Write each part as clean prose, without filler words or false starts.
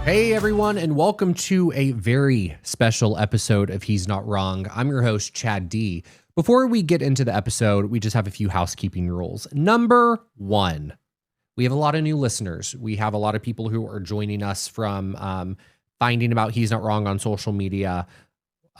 Hey everyone, and welcome to a very special episode of He's Not Wrong. I'm your host, Chad D. Before we get into the episode, we just have a few housekeeping rules. Number one, we have a lot of new listeners. We have a lot of people who are joining us from finding about He's Not Wrong on social media.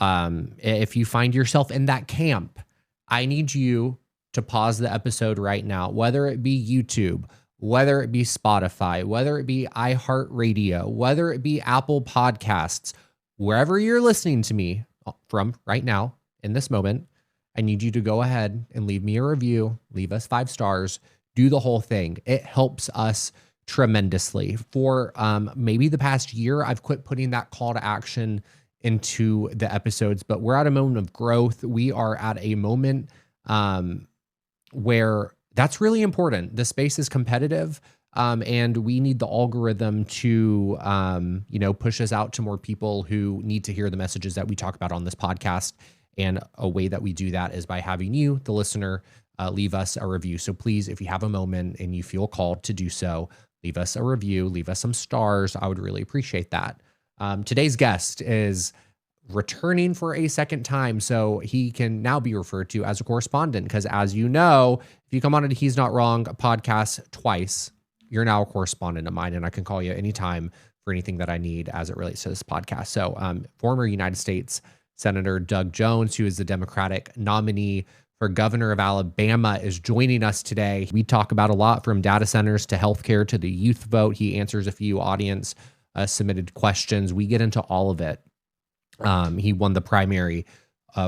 If you find yourself in that camp, I need you to pause the episode right now, whether it be YouTube, whether it be Spotify, whether it be iHeartRadio, whether it be Apple Podcasts, wherever you're listening to me from right now in this moment, I need you to go ahead and leave me a review, leave us 5 stars, do the whole thing. It helps us tremendously. For maybe the past year, I've quit putting that call to action into the episodes, but we're at a moment of growth. We are at a moment where that's really important. The space is competitive, and we need the algorithm to, push us out to more people who need to hear the messages that we talk about on this podcast. And a way that we do that is by having you, the listener, leave us a review. So please, if you have a moment and you feel called to do so, leave us a review, leave us some stars. I would really appreciate that. Today's guest is returning for a second time, so he can now be referred to as a correspondent, because as you know, if you come on to He's Not Wrong podcast twice, you're now a correspondent of mine, and I can call you anytime for anything that I need as it relates to this podcast. So former United States Senator Doug Jones, who is the Democratic nominee for governor of Alabama, is joining us today. We talk about a lot, from data centers to healthcare to the youth vote. He answers a few audience submitted questions. We get into all of it. He won the primary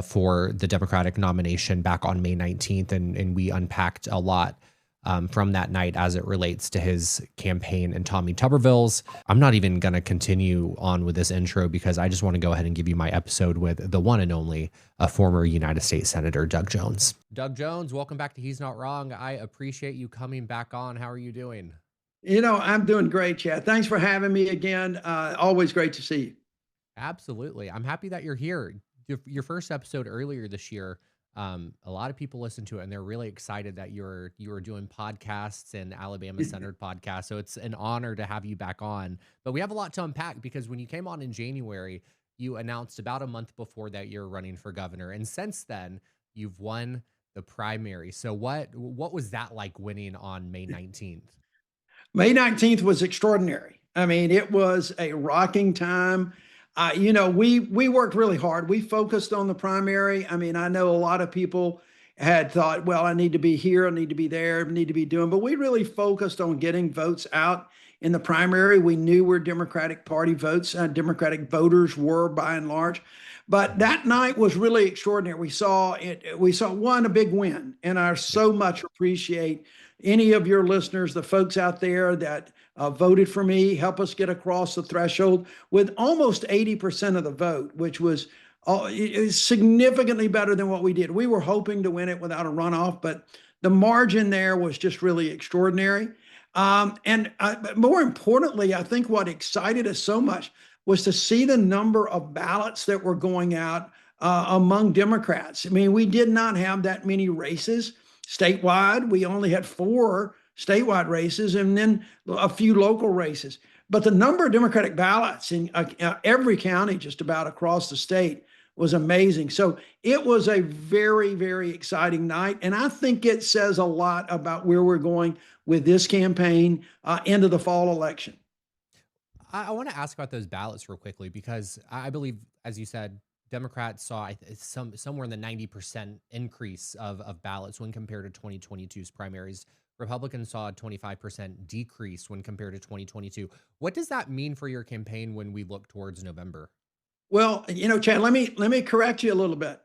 for the Democratic nomination back on May 19th, and we unpacked a lot from that night as it relates to his campaign and Tommy Tuberville's. I'm not even going to continue on with this intro because I just want to go ahead and give you my episode with the one and only former United States Senator Doug Jones. Doug Jones, welcome back to He's Not Wrong. I appreciate you coming back on. How are you doing? I'm doing great, Chad. Thanks for having me again. Always great to see you. Absolutely. I'm happy that you're here. Your first episode earlier this year, a lot of people listened to it and they're really excited that you were doing podcasts and Alabama centered podcasts. So it's an honor to have you back on. But we have a lot to unpack, because when you came on in January, you announced about a month before that you're running for governor. And since then, you've won the primary. So what was that like, winning on May 19th? May 19th was extraordinary. I mean, it was a rocking time. We worked really hard. We focused on the primary. I mean, I know a lot of people had thought, well, I need to be here, I need to be there, I need to be doing, but we really focused on getting votes out in the primary. We knew where Democratic Party votes, Democratic voters were by and large. But that night was really extraordinary. We saw a big win, and I so much appreciate any of your listeners, the folks out there that voted for me, help us get across the threshold with almost 80% of the vote, which was significantly better than what we did. We were hoping to win it without a runoff, but the margin there was just really extraordinary. But more importantly, I think what excited us so much was to see the number of ballots that were going out among Democrats. I mean, we did not have that many races statewide. We only had 4 statewide races and then a few local races. But the number of Democratic ballots in every county just about across the state was amazing. So it was a very, very exciting night. And I think it says a lot about where we're going with this campaign into the fall election. I want to ask about those ballots real quickly, because I believe, as you said, Democrats saw somewhere in the 90% increase of ballots when compared to 2022's primaries. Republicans saw a 25% decrease when compared to 2022. What does that mean for your campaign when we look towards November? Well, Chad, let me correct you a little bit.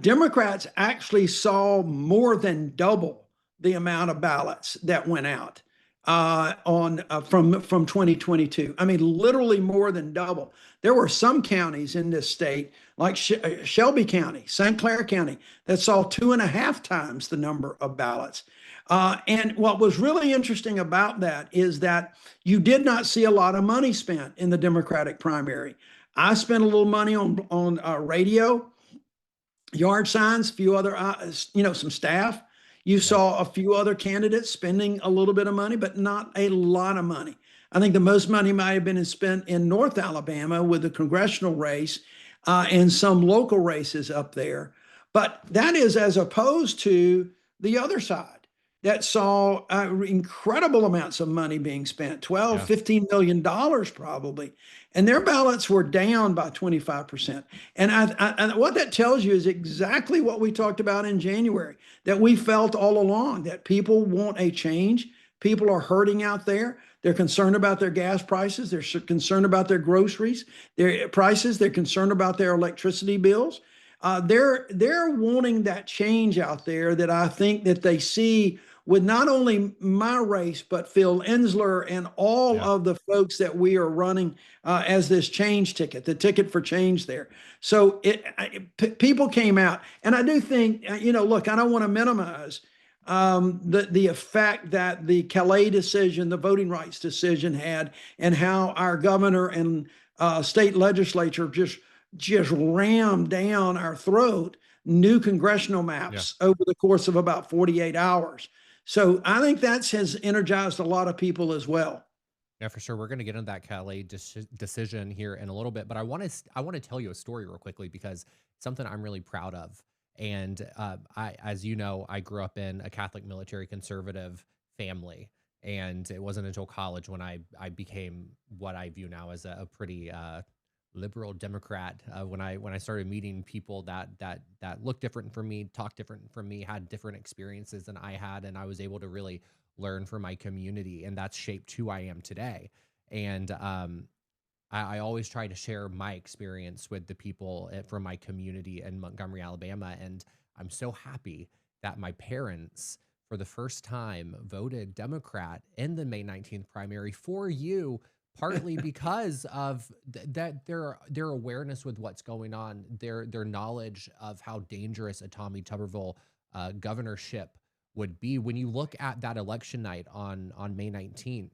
Democrats actually saw more than double the amount of ballots that went out from 2022. I mean, literally more than double. There were some counties in this state, like Shelby County, St. Clair County, that saw 2.5 times the number of ballots. And what was really interesting about that is that you did not see a lot of money spent in the Democratic primary. I spent a little money on radio, yard signs, a few other, some staff. You saw a few other candidates spending a little bit of money, but not a lot of money. I think the most money might have been spent in North Alabama with the congressional race and some local races up there. But that is as opposed to the other side that saw incredible amounts of money being spent, 12, Yeah. $15 million probably. And their ballots were down by 25%. And what that tells you is exactly what we talked about in January, that we felt all along, that people want a change. People are hurting out there. They're concerned about their gas prices. They're concerned about their groceries, their prices. They're concerned about their electricity bills. They're wanting that change out there that I think that they see with not only my race, but Phil Ensler and all Yeah. of the folks that we are running as this change ticket, the ticket for change there. So people came out, and I do think, look, I don't want to minimize the effect that the Calais decision, the voting rights decision had, and how our governor and state legislature just rammed down our throat new congressional Yeah. maps over the course of about 48 hours. So I think that has energized a lot of people as well. Yeah, for sure. We're going to get into that Calais decision here in a little bit, but I want to tell you a story real quickly because it's something I'm really proud of. And as you know, I grew up in a Catholic military conservative family, and it wasn't until college when I became what I view now as a pretty liberal Democrat. When I started meeting people that looked different from me, talked different from me, had different experiences than I had, and I was able to really learn from my community, and that's shaped who I am today. And I always try to share my experience with the people from my community in Montgomery, Alabama, and I'm so happy that my parents, for the first time, voted Democrat in the May 19th primary for you, partly because of that their awareness with what's going on, their knowledge of how dangerous a Tommy Tuberville governorship would be. When you look at that election night on May 19th,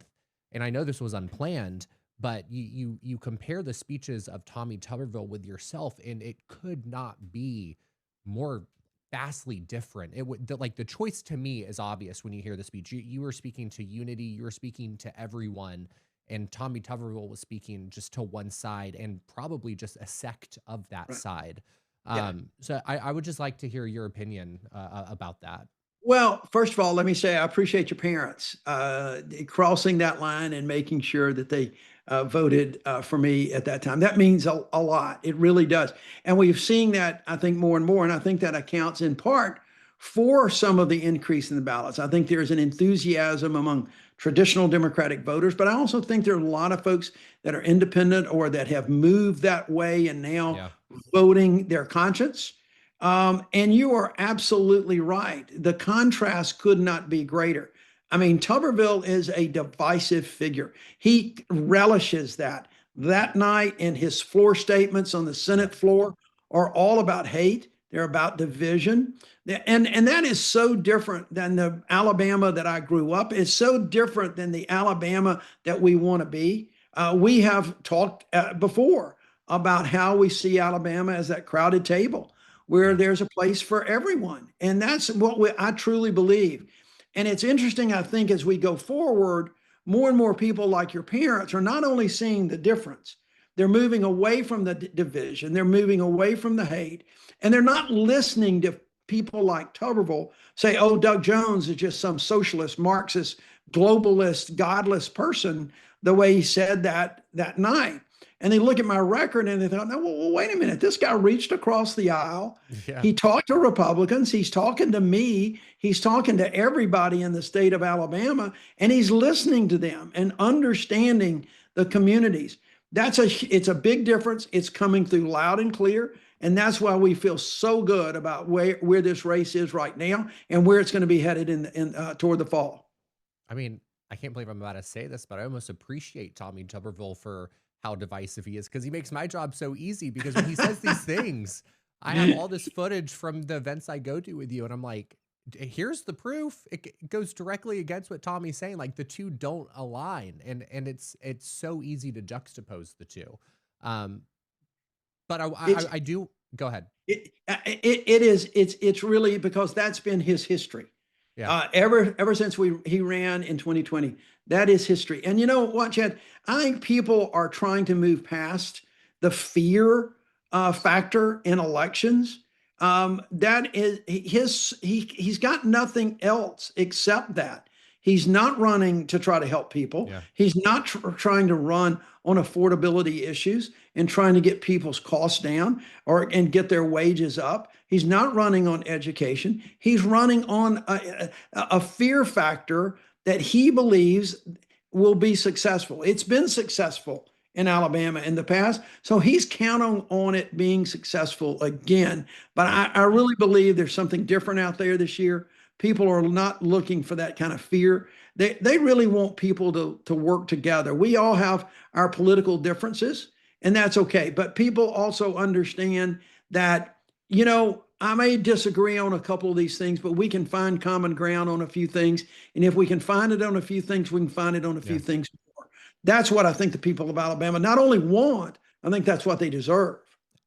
and I know this was unplanned, but you compare the speeches of Tommy Tuberville with yourself, and it could not be more vastly different. It would like the choice to me is obvious when you hear the speech. You were speaking to unity, you were speaking to everyone, and Tommy Tuberville was speaking just to one side and probably just a sect of that Right. side. Yeah. So I would just like to hear your opinion about that. Well, first of all, let me say I appreciate your parents crossing that line and making sure that they voted for me at that time. That means a lot. It really does. And we've seen that, I think, more and more. And I think that accounts in part for some of the increase in the ballots. I think there's an enthusiasm among traditional Democratic voters, but I also think there are a lot of folks that are independent or that have moved that way and now Yeah. voting their conscience. And you are absolutely right. The contrast could not be greater. I mean, Tuberville is a divisive figure. He relishes that. That night and his floor statements on the Yeah. Senate floor are all about hate. They're about division. And that is so different than the Alabama that I grew up. It's so different than the Alabama that we want to be. We have talked before about how we see Alabama as that crowded table where Yeah. there's a place for everyone. And that's what I truly believe. And it's interesting, I think, as we go forward, more and more people like your parents are not only seeing the difference, they're moving away from the division, they're moving away from the hate, and they're not listening to people like Tuberville say, oh, Doug Jones is just some socialist, Marxist, globalist, godless person, the way he said that night. And they look at my record and they thought, no, well, wait a minute. This guy reached across the aisle. Yeah. He talked to Republicans. He's talking to me. He's talking to everybody in the state of Alabama, and he's listening to them and understanding the communities. It's a big difference. It's coming through loud and clear. And that's why we feel so good about where this race is right now and where it's going to be headed toward the fall. I mean, I can't believe I'm about to say this, but I almost appreciate Tommy Tuberville for how divisive he is because he makes my job so easy. Because when he says these things, I have all this footage from the events I go to with you, and I'm like, here's the proof. It goes directly against what Tommy's saying. Like the two don't align, and it's so easy to juxtapose the two. Um, but It's I do go ahead. it is it's really because that's been his history. Yeah. Ever since he ran in 2020, that is history. And you know what, Chad? I think people are trying to move past the fear factor in elections. That is he's got nothing else except that. He's not running to try to help people. Yeah. He's not trying to run on affordability issues and trying to get people's costs down and get their wages up. He's not running on education. He's running on a fear factor that he believes will be successful. It's been successful in Alabama in the past, so he's counting on it being successful again. But Yeah. I really believe there's something different out there this year. People are not looking for that kind of fear. They really want people to work together. We all have our political differences, and that's okay. But people also understand that, I may disagree on a couple of these things, but we can find common ground on a few things. And if we can find it on a few things, we can find it on a few Yeah. things more. That's what I think the people of Alabama not only want, I think that's what they deserve.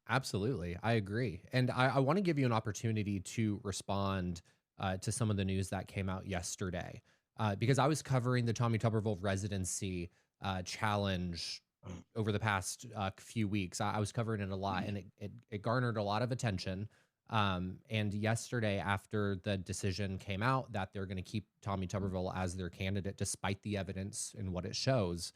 Absolutely. I agree. And I want to give you an opportunity to respond to some of the news that came out yesterday, because I was covering the Tommy Tuberville residency challenge over the past few weeks. I was covering it a lot, and it garnered a lot of attention. And yesterday, after the decision came out that they're going to keep Tommy Tuberville as their candidate, despite the evidence and what it shows,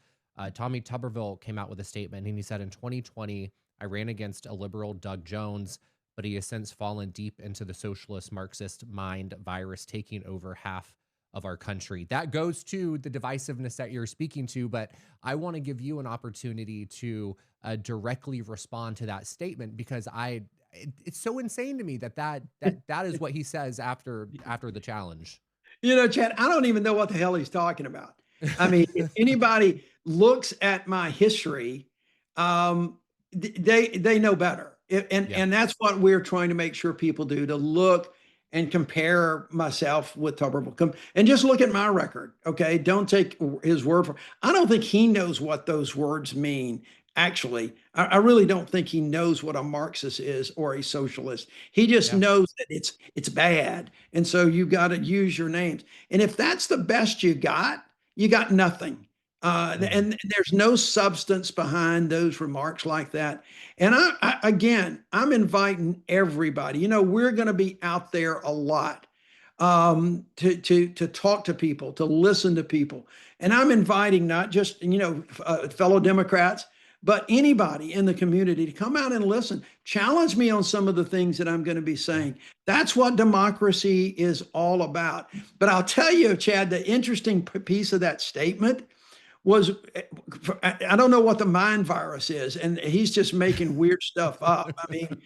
Tommy Tuberville came out with a statement, and he said, in 2020, I ran against a liberal, Doug Jones, but he has since fallen deep into the socialist Marxist mind virus, taking over half of our country. That goes to the divisiveness that you're speaking to, but I want to give you an opportunity to directly respond to that statement, because it's so insane to me that is what he says after the challenge. Chad, I don't even know what the hell he's talking about. I mean, if anybody looks at my history, they know better. Yeah. And that's what we're trying to make sure people do, to look and compare myself with Tuberville. And just look at my record, okay? Don't take his word for. I don't think he knows what those words mean. Actually, I really don't think he knows what a Marxist is or a socialist. He just Yeah. knows that it's bad, and so you got to use your names. And if that's the best you got nothing. Mhm. And there's no substance behind those remarks like that. And again, I'm inviting everybody. We're going to be out there a lot, to talk to people, to listen to people. And I'm inviting not just fellow Democrats, but anybody in the community to come out and listen. Challenge me on some of the things that I'm going to be Yeah. saying. That's what democracy is all about. But I'll tell you, Chad, the interesting piece of that statement was, I don't know what the mind virus is, and he's just making weird stuff up. I mean,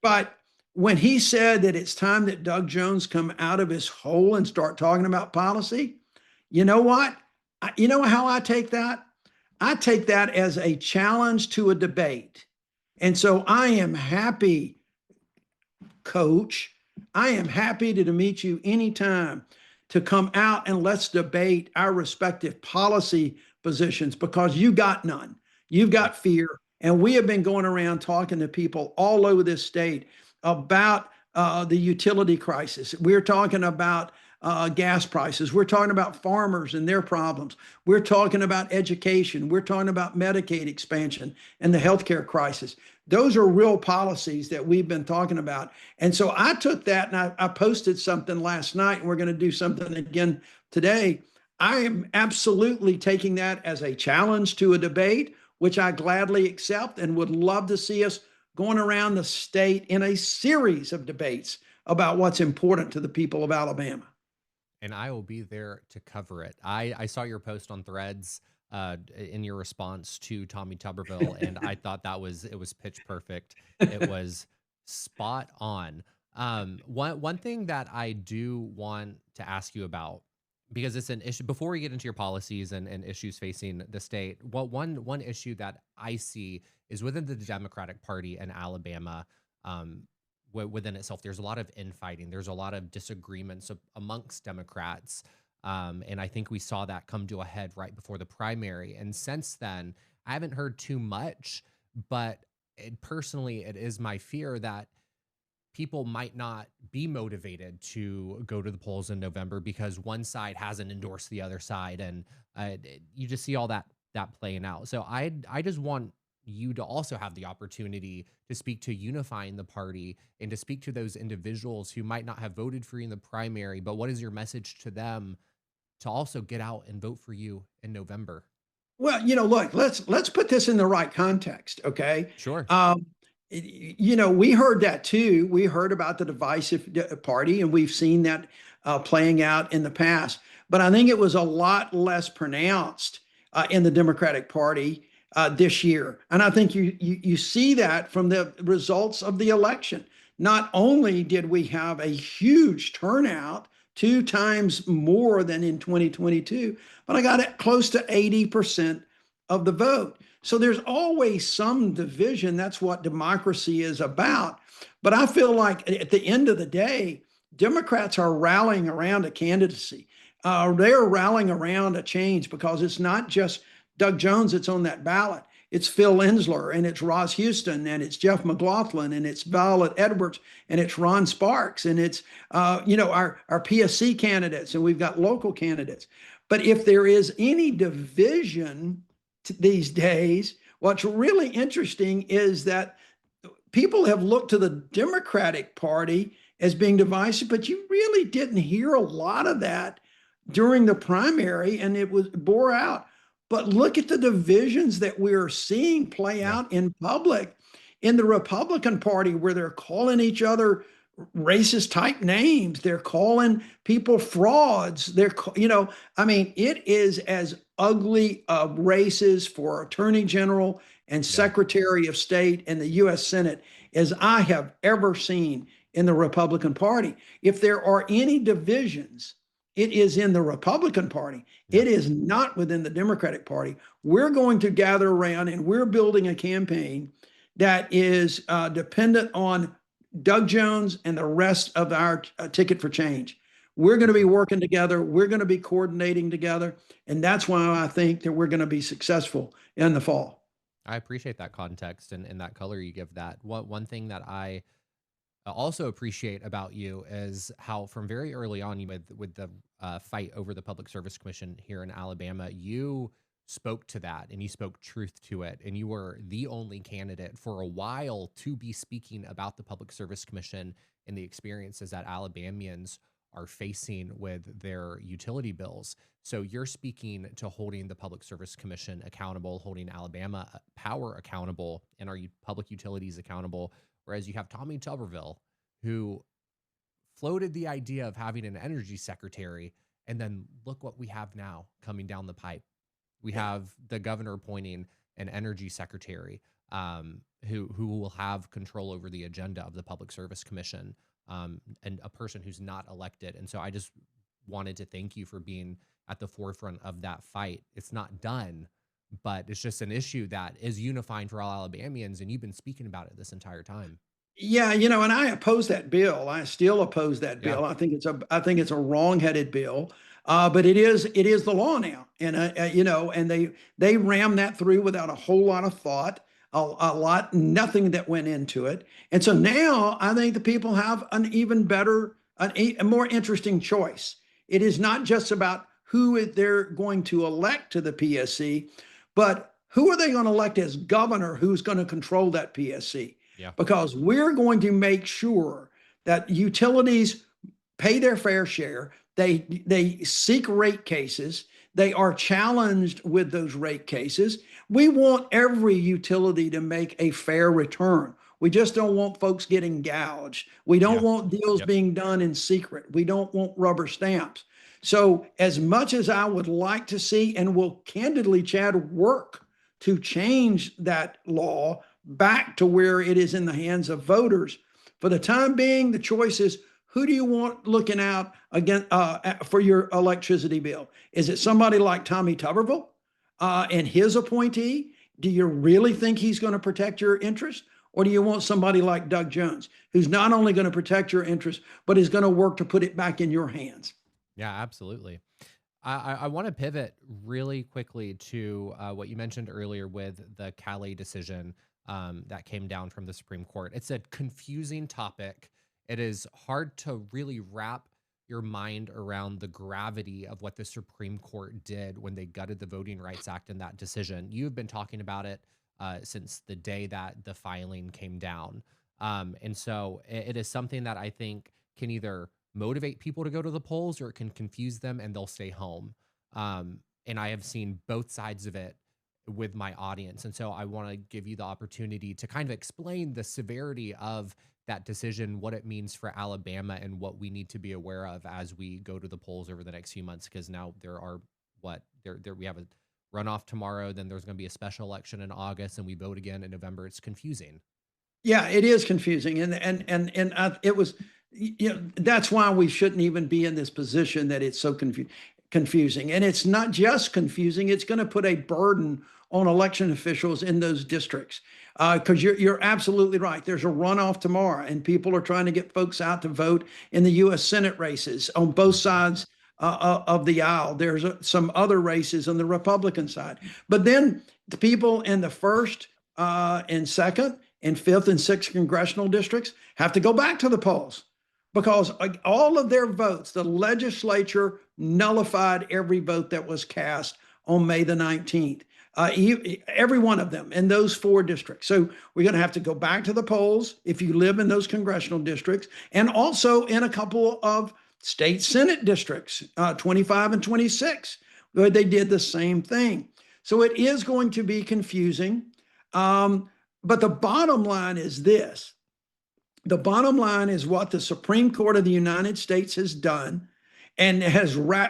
but when he said that it's time that Doug Jones come out of his hole and start talking about policy, you know what? You know how I take that? I take that as a challenge to a debate. And so I am happy, coach. I am happy to meet you anytime to come out and let's debate our respective policy positions, because you got none. You've Yeah. got fear. And we have been going around talking to people all over this state about the utility crisis. We're talking about gas prices. We're talking about farmers and their problems. We're talking about education. We're talking about Medicaid expansion and the healthcare crisis. Those are real policies that we've been talking about. And so I took that and I posted something last night, and we're going to do something again today. I am absolutely taking that as a challenge to a debate, which I gladly accept and would love to see us going around the state in a series of debates about what's important to the people of Alabama. And I will be there to cover it. I saw your post on Threads in your response to Tommy Tuberville, and I thought it was pitch perfect. It was spot on. One thing that I do want to ask you about, because it's an issue before we get into your policies and issues facing the state. Well, one issue that I see is within the Democratic Party in Alabama. Within itself, there's a lot of infighting. There's a lot of disagreements amongst Democrats. And I think we saw that come to a head right before the primary. And since then, I haven't heard too much, but personally, it is my fear that people might not be motivated to go to the polls in November because one side hasn't endorsed the other side, and you just see all that playing out. So I just want you to also have the opportunity to speak to unifying the party and to speak to those individuals who might not have voted for you in the primary, but what is your message to them to also get out and vote for you in November? Well, look, let's put this in the right context, okay? Sure. Um, we heard that too. We heard about the divisive party, and we've seen that playing out in the past. But I think it was a lot less pronounced in the Democratic Party this year, and I think you see that from the results of the election. Not only did we have a huge turnout, two times more than in 2022, but I got it close to 80% of the vote. So there's always some division. That's what democracy is about. But I feel like at the end of the day, Democrats are rallying around a candidacy. They're rallying around a change because it's not just Doug Jones that's on that ballot. It's Phil Ensler, and it's Ross Houston, and it's Jeff McLaughlin, and it's Violet Edwards, and it's Ron Sparks, and it's our PSC candidates, and we've got local candidates. But if there is any division these days, what's really interesting is that people have looked to the Democratic Party as being divisive, but you really didn't hear a lot of that during the primary, and it was bore out. But look at the divisions that we're seeing play Yeah. out in public in the Republican Party, where they're calling each other racist type names. They're calling people frauds. I mean, it is as ugly of races for Attorney General and Yeah. Secretary of State and the US Senate as I have ever seen in the Republican Party. If there are any divisions, it is in the Republican Party. Yeah. It is not within the Democratic Party. We're going to gather around and we're building a campaign that is dependent on Doug Jones and the rest of our ticket for change. We're going to be working together. We're going to be coordinating together. And that's why I think that we're going to be successful in the fall. I appreciate that context and that color you give that. One thing that I also appreciate about you is how from very early on with the fight over the Public Service Commission here in Alabama, you spoke to that and you spoke truth to it, and you were the only candidate for a while to be speaking about the Public Service Commission and the experiences that Alabamians are facing with their utility bills. So you're speaking to holding the Public Service Commission accountable, holding Alabama Power accountable, and our public utilities accountable. Whereas you have Tommy Tuberville, who floated the idea of having an energy secretary, and then look what we have now coming down the pipe. We Yeah. have the governor appointing an energy secretary, who will have control over the agenda of the Public Service Commission, and a person who's not elected. And so I just wanted to thank you for being at the forefront of that fight. It's not done, but it's just an issue that is unifying for all Alabamians, and you've been speaking about it this entire time. Yeah, and I oppose that bill. I still oppose that Yeah. bill. I think it's a wrong-headed bill. But it is the law now, and and they rammed that through without a whole lot of thought, nothing that went into it, and so now I think the people have an even better, a more interesting choice. It is not just about they're going to elect to the PSC, but who are they going to elect as governor? Who's going to control that PSC? Yeah. Because we're going to make sure that utilities pay their fair share. They seek rate cases. They are challenged with those rate cases. We want every utility to make a fair return. We just don't want folks getting gouged. We don't Yeah. want deals Yep. being done in secret. We don't want rubber stamps. So, as much as I would like to see, and will candidly, Chad, work to change that law back to where it is in the hands of voters, for the time being, the choice is who do you want looking out again for your electricity bill? Is it somebody like Tommy Tuberville and his appointee? Do you really think he's going to protect your interest? Or do you want somebody like Doug Jones, who's not only going to protect your interest, but is going to work to put it back in your hands? Yeah, absolutely. I want to pivot really quickly to what you mentioned earlier with the Callais decision that came down from the Supreme Court. It's a confusing topic. it is hard to really wrap your mind around the gravity of what the Supreme Court did when they gutted the Voting Rights Act in that decision. You've been talking about it since the day that the filing came down. And so it is something that I think can either motivate people to go to the polls or it can confuse them and they'll stay home. And I have seen both sides of it with my audience. And so I want to give you the opportunity to kind of explain the severity of that decision, what it means for Alabama, and what we need to be aware of as we go to the polls over the next few months. Because now there are we have a runoff tomorrow, then there's going to be a special election in August, and we vote again in November. It's confusing. Yeah, it is confusing, it was, that's why we shouldn't even be in this position that it's so confusing. And it's not just confusing; it's going to put a burden on election officials in those districts. Because you're absolutely right. There's a runoff tomorrow, and people are trying to get folks out to vote in the U.S. Senate races on both sides of the aisle. There's some other races on the Republican side, but then the people in the first and second and fifth and sixth congressional districts have to go back to the polls because all of their votes, the legislature nullified every vote that was cast on May the 19th. Every one of them in those four districts. So we're going to have to go back to the polls if you live in those congressional districts, and also in a couple of state Senate districts, 25 and 26, where they did the same thing. So it is going to be confusing. But the bottom line is this. The bottom line is what the Supreme Court of the United States has done and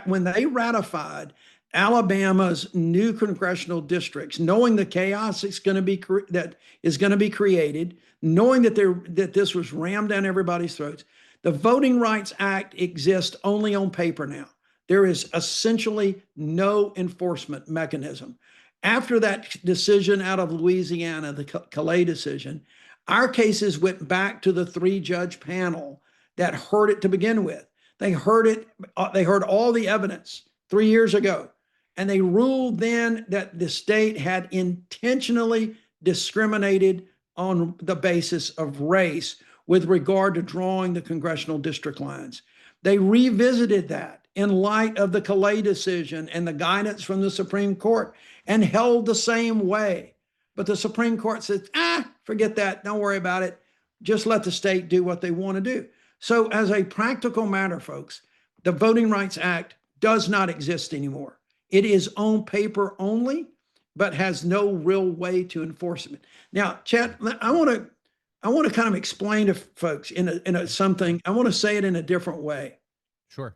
when they ratified Alabama's new congressional districts, knowing the chaos that is going to be created, knowing that this was rammed down everybody's throats. The Voting Rights Act exists only on paper now. There is essentially no enforcement mechanism. After that decision out of Louisiana, the Callais decision, our cases went back to the 3-judge panel that heard it to begin with. They heard it. They heard all the evidence 3 years ago, and they ruled then that the state had intentionally discriminated on the basis of race with regard to drawing the congressional district lines. They revisited that in light of the Callais decision and the guidance from the Supreme Court and held the same way. But the Supreme Court said, forget that. Don't worry about it. Just let the state do what they want to do. So as a practical matter, folks, the Voting Rights Act does not exist anymore. It is on paper only, but has no real way to enforce it. Now, Chad, I want to kind of explain to folks something. I want to say it in a different way. Sure.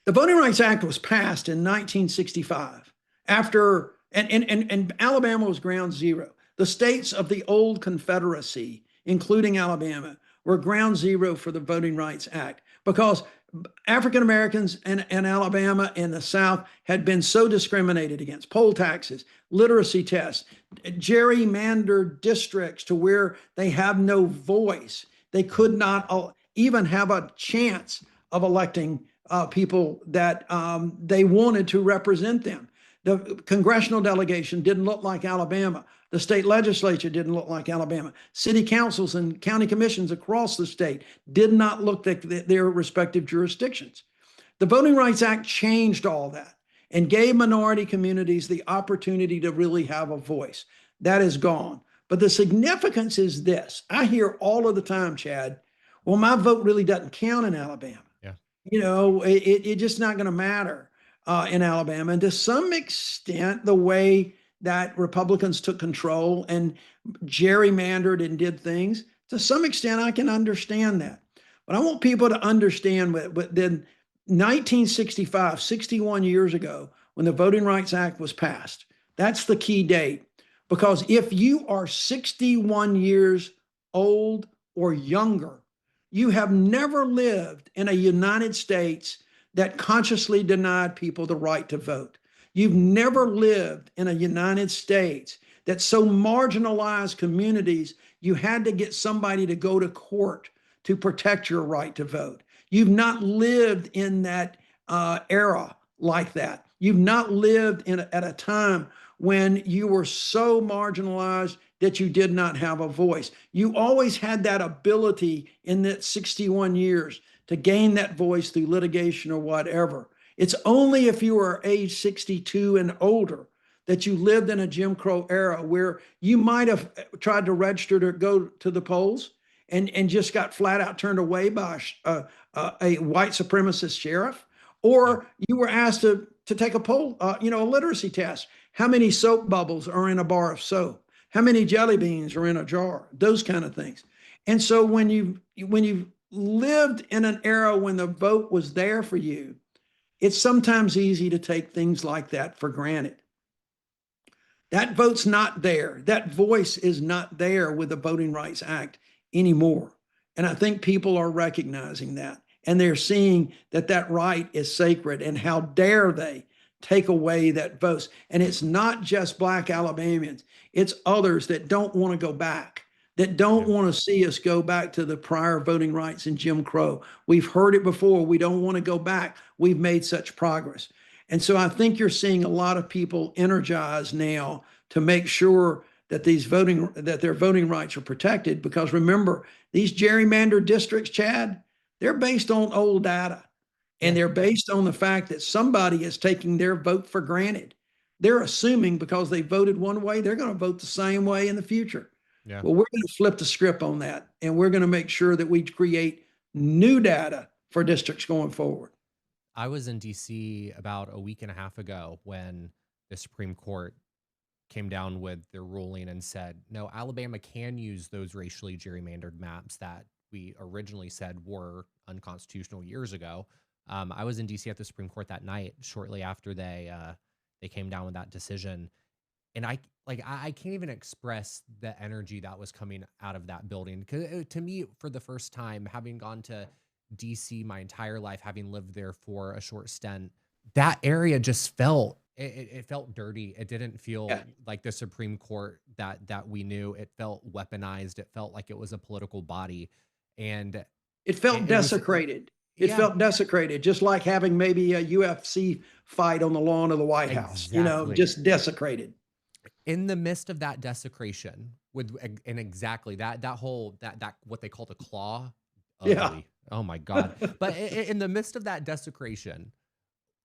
The Voting Rights Act was passed in 1965 after, and Alabama was ground zero. The states of the old Confederacy, including Alabama, were ground zero for the Voting Rights Act because African Americans and Alabama and the South had been so discriminated against. Poll taxes, literacy tests, gerrymandered districts to where they have no voice. They could not even have a chance of electing people that they wanted to represent them. The congressional delegation didn't look like Alabama. The state legislature didn't look like Alabama. City councils and county commissions across the state did not look like their respective jurisdictions. The Voting Rights Act changed all that and gave minority communities the opportunity to really have a voice. That is gone. But the significance is this. I hear all of the time, Chad, well, my vote really doesn't count in Alabama. Yeah. It's just not going to matter in Alabama. And to some extent, the way that Republicans took control and gerrymandered and did things, to some extent, I can understand that. But I want people to understand that then 1965, 61 years ago, when the Voting Rights Act was passed, that's the key date. Because if you are 61 years old or younger, you have never lived in a United States that consciously denied people the right to vote. You've never lived in a United States that so marginalized communities, you had to get somebody to go to court to protect your right to vote. You've not lived in that era like that. You've not lived at a time when you were so marginalized that you did not have a voice. You always had that ability in that 61 years to gain that voice through litigation or whatever. It's only if you are age 62 and older that you lived in a Jim Crow era where you might have tried to register to go to the polls and just got flat out turned away by a white supremacist sheriff, Yeah. or you were asked to take a poll, a literacy test. How many soap bubbles are in a bar of soap? How many jelly beans are in a jar? Those kind of things. And so when you lived in an era when the vote was there for you, it's sometimes easy to take things like that for granted. That vote's not there. That voice is not there with the Voting Rights Act anymore. And I think people are recognizing that. And they're seeing that that right is sacred. And how dare they take away that vote? And it's not just Black Alabamians, it's others that don't want to go back, that don't Yeah. want to see us go back to the prior voting rights in Jim Crow. We've heard it before. We don't want to go back. We've made such progress. And so I think you're seeing a lot of people energized now to make sure that their voting rights are protected. Because remember, these gerrymandered districts, Chad, they're based on old data. And Yeah. they're based on the fact that somebody is taking their vote for granted. They're assuming because they voted one way, they're going to vote the same way in the future. Yeah. Well, we're going to flip the script on that. And we're going to make sure that we create new data for districts going forward. I was in DC about a week and a half ago when the Supreme Court came down with their ruling and said, no, Alabama can use those racially gerrymandered maps that we originally said were unconstitutional years ago. I was in DC at the Supreme Court that night, shortly after they came down with that decision, and I can't even express the energy that was coming out of that building. Because to me, for the first time, having gone to DC my entire life, having lived there for a short stint, that area just it felt dirty. It didn't feel Yeah. like the Supreme Court that we knew. It felt weaponized. It felt like it was a political body, and It felt it was desecrated. It yeah, felt desecrated, just like having maybe a UFC fight on the lawn of the White House, exactly. just desecrated. In the midst of that desecration, and exactly that whole that what they call the claw, Yeah. ugly. Oh my God! But in the midst of that desecration,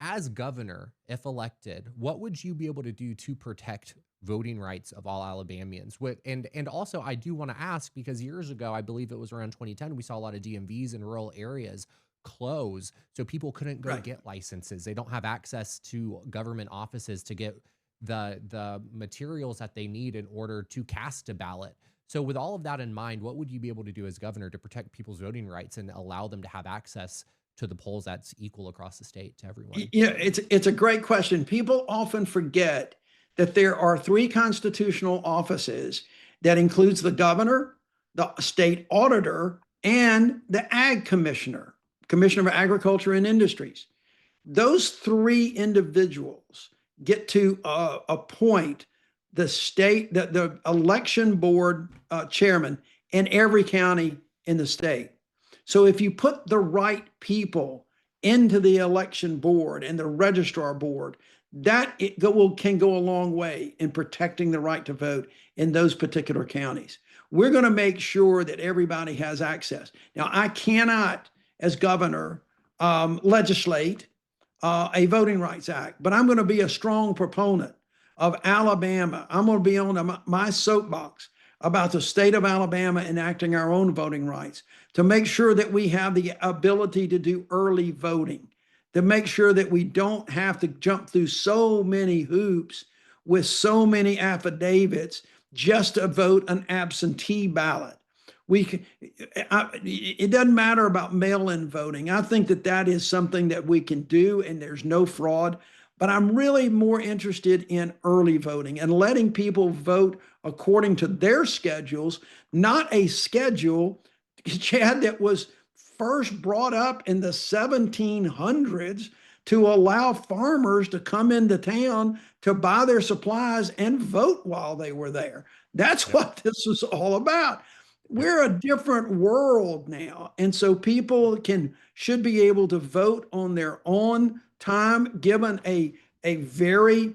as governor, if elected, what would you be able to do to protect voting rights of all Alabamians? And also, I do want to ask, because years ago, I believe it was around 2010, we saw a lot of DMVs in rural areas close, so people couldn't go Right. get licenses. They don't have access to government offices to get the materials that they need in order to cast a ballot. So with all of that in mind, what would you be able to do as governor to protect people's voting rights and allow them to have access to the polls that's equal across the state to everyone? It's a great question. People often forget that there are three constitutional offices that includes the governor, the state auditor, and the ag commissioner, commissioner of agriculture and industries. Those three individuals get to appoint the election board chairman in every county in the state. So if you put the right people into the election board and the registrar board, can go a long way in protecting the right to vote in those particular counties. We're going to make sure that everybody has access. Now, I cannot, as governor, legislate a Voting Rights Act, but I'm going to be a strong proponent of Alabama. I'm going to be on my soapbox about the state of Alabama enacting our own voting rights to make sure that we have the ability to do early voting, to make sure that we don't have to jump through so many hoops with so many affidavits just to vote an absentee ballot. It doesn't matter about mail-in voting. I think that is something that we can do, and there's no fraud. But I'm really more interested in early voting and letting people vote according to their schedules, not a schedule, Chad, that was first brought up in the 1700s to allow farmers to come into town to buy their supplies and vote while they were there. That's Yep. what this was all about. Yep. We're a different world now. And so people should be able to vote on their own time, given a very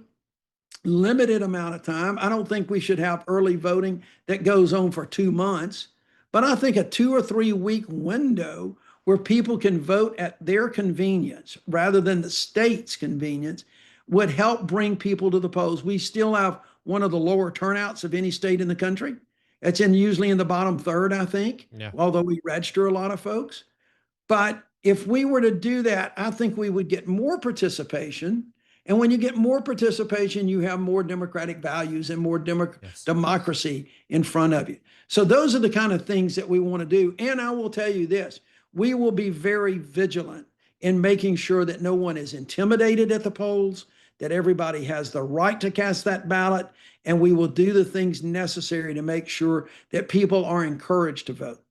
limited amount of time. I don't think we should have early voting that goes on for 2 months, but I think a 2 or 3 week window where people can vote at their convenience rather than the state's convenience would help bring people to the polls. We still have one of the lower turnouts of any state in the country. It's usually in the bottom third, I think, Yeah. although we register a lot of folks. But if we were to do that, I think we would get more participation. And when you get more participation, you have more democratic values and more Yes. democracy in front of you. So those are the kind of things that we want to do. And I will tell you this, we will be very vigilant in making sure that no one is intimidated at the polls, that everybody has the right to cast that ballot, and we will do the things necessary to make sure that people are encouraged to vote.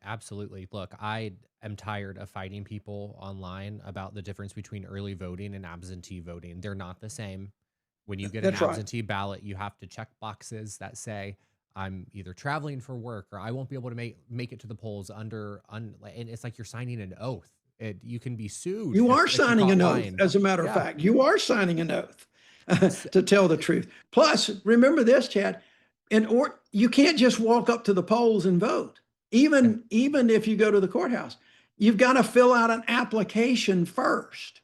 Absolutely. Look, I am tired of fighting people online about the difference between early voting and absentee voting. They're not the same. When you get an That's right. absentee ballot, you have to check boxes that say, I'm either traveling for work or I won't be able to make it to the polls and it's like you're signing an oath. You can be sued You are if you're signing caught an oath, lying. as a matter of Yeah. fact. You are signing an oath S- to tell the truth. Plus, remember this, Chad, you can't just walk up to the polls and vote. yeah. Even if you go to the courthouse, you've got to fill out an application first.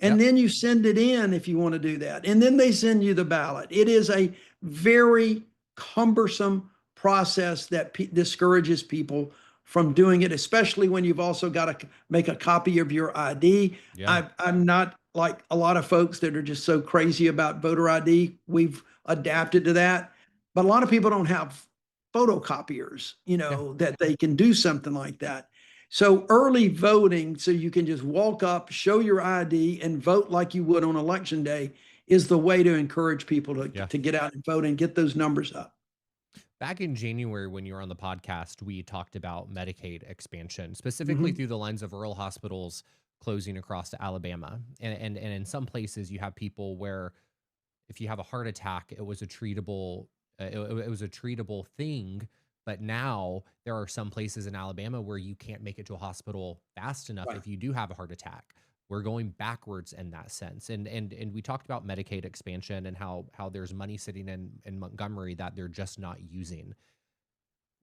And Yep. then you send it in if you want to do that. And then they send you the ballot. It is a very cumbersome process that discourages people from doing it, especially when you've also got to make a copy of your ID. Yeah. I'm not like a lot of folks that are just so crazy about voter ID. We've adapted to that. But a lot of people don't have photocopiers, Yeah. that they can do something like that. So early voting, so you can just walk up, show your ID, and vote like you would on election day, is the way to encourage people to, Yeah. to get out and vote and get those numbers up. Back in January, when you were on the podcast, we talked about Medicaid expansion, specifically Mhm. through the lens of rural hospitals closing across to Alabama. And in some places, you have people where if you have a heart attack, it was a treatable, it was a treatable thing. But now there are some places in Alabama where you can't make it to a hospital fast enough Right. if you do have a heart attack. We're going backwards in that sense. And we talked about Medicaid expansion and how there's money sitting in Montgomery that they're just not using.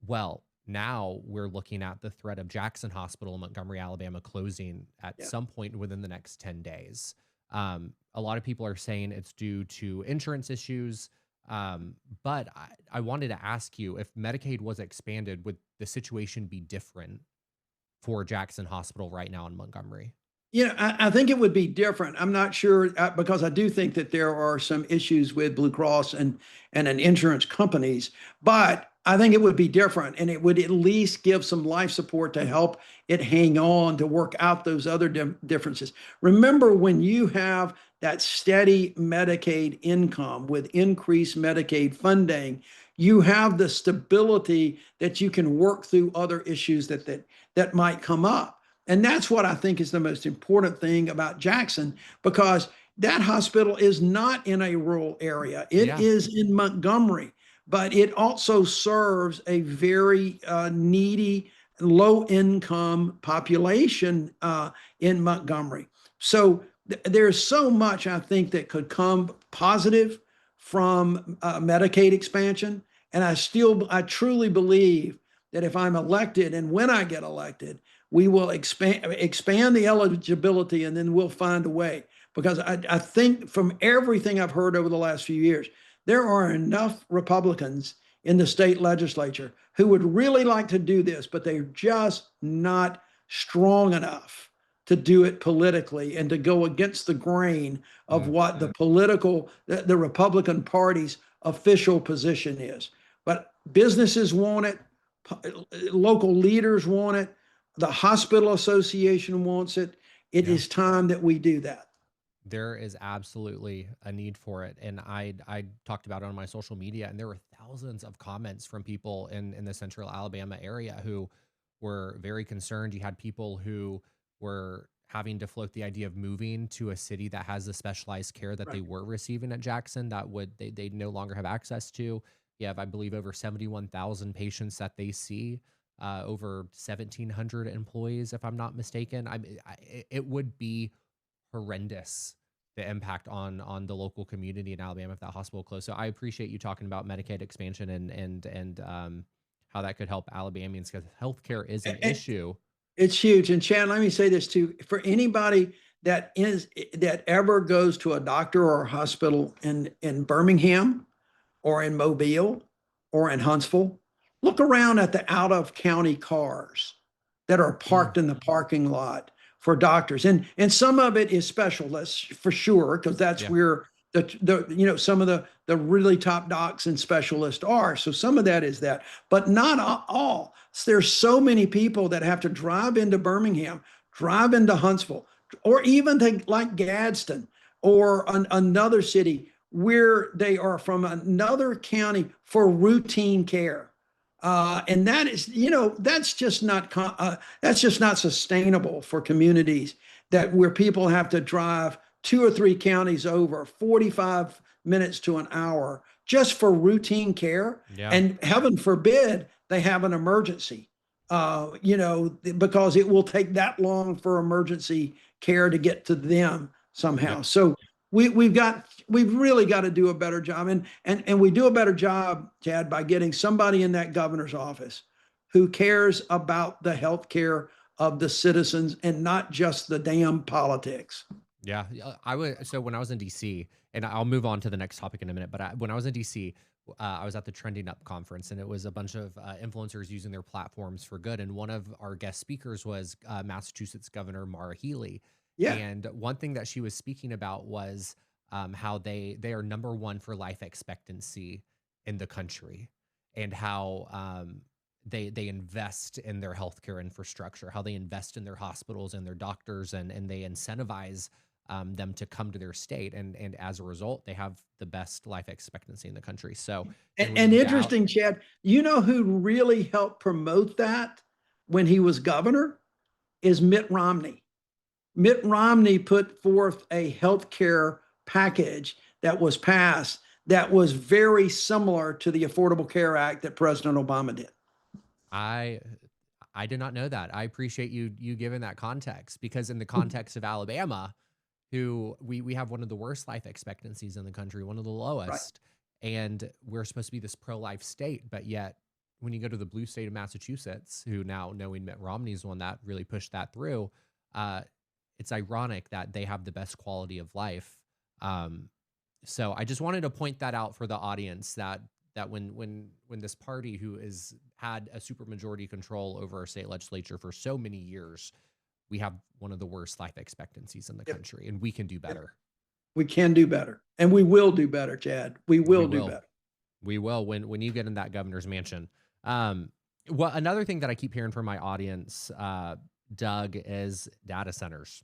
Well, now we're looking at the threat of Jackson Hospital in Montgomery, Alabama closing at Yeah. some point within the next 10 days. A lot of people are saying it's due to insurance issues. But I wanted to ask you, if Medicaid was expanded, would the situation be different for Jackson Hospital right now in Montgomery? I think it would be different. I'm not sure, because I do think that there are some issues with Blue Cross and an insurance companies, but I think it would be different, and it would at least give some life support to help it hang on to work out those other differences. Remember, when you have that steady Medicaid income with increased Medicaid funding, you have the stability that you can work through other issues that might come up. And that's what I think is the most important thing about Jackson, because that hospital is not in a rural area. It Yeah. is in Montgomery, but it also serves a very needy, low income population in Montgomery. So there's so much I think that could come positive from Medicaid expansion. And I truly believe that if I'm elected and when I get elected, we will expand the eligibility, and then we'll find a way. Because I think from everything I've heard over the last few years, there are enough Republicans in the state legislature who would really like to do this, but they're just not strong enough to do it politically and to go against the grain of Mm. what the Republican Party's official position is. But businesses want it, local leaders want it, the hospital association wants it. It Yeah. is time that we do that. There is absolutely a need for it, and I talked about it on my social media, and there were thousands of comments from people in the central Alabama area who were very concerned. You had people who were having to float the idea of moving to a city that has the specialized care that they Right. were receiving at Jackson that they no longer have access to. You have, I believe, over 71,000 patients that they see, over 1,700 employees, if I'm not mistaken. It would be horrendous the impact on the local community in Alabama if that hospital closed. So I appreciate you talking about Medicaid expansion and how that could help Alabamians because healthcare is an issue. It's huge. And Chad, let me say this too. For anybody that ever goes to a doctor or a hospital in Birmingham or in Mobile or in Huntsville, look around at the out of county cars that are Mm, parked in the parking lot for doctors. And some of it is specialists for sure, because that's yeah, where the some of the really top docs and specialists are. So some of that is that, but not all. There's so many people that have to drive into Birmingham, drive into Huntsville, or even to like Gadsden or another city where they are from another county for routine care. And that is, that's just not sustainable for communities that where people have to drive 2 or 3 counties over 45 minutes to an hour just for routine care. yeah, And heaven forbid they have an emergency, because it will take that long for emergency care to get to them somehow. yep. So we've really got to do a better job, and we do a better job, Chad, by getting somebody in that governor's office who cares about the health care of the citizens and not just the damn politics. Yeah, I would. So when I was in DC, and I'll move on to the next topic in a minute, but when I was in DC, I was at the Trending Up conference, and it was a bunch of influencers using their platforms for good. And one of our guest speakers was Massachusetts Governor Maura Healey. Yeah. And one thing that she was speaking about was how they are number one for life expectancy in the country, and how they invest in their healthcare infrastructure, how they invest in their hospitals and their doctors, and they incentivize them to come to their state, and as a result, they have the best life expectancy in the country. So, And, and when and you doubt, interesting, Chad, you know who really helped promote that when he was governor is Mitt Romney. Mitt Romney put forth a health care package that was passed that was very similar to the Affordable Care Act that President Obama did. I I did not know that. I appreciate you giving that context because in the context of Alabama, who we have one of the worst life expectancies in the country, one of the Right. lowest, and we're supposed to be this pro-life state, but yet when you go to the blue state of Massachusetts, who now knowing Mitt Romney is the one that really pushed that through, uh, it's ironic that they have the best quality of life. Um, so I just wanted to point that out for the audience that when this party who is had a super majority control over our state legislature for so many years, we have one of the worst life expectancies in the Yep. country, and we can do Yep. better. We can do better. And we will do better, Chad. We We will do will. better. We will when you get in that governor's mansion. Um, well, another thing that I keep hearing from my audience, Doug, is data centers.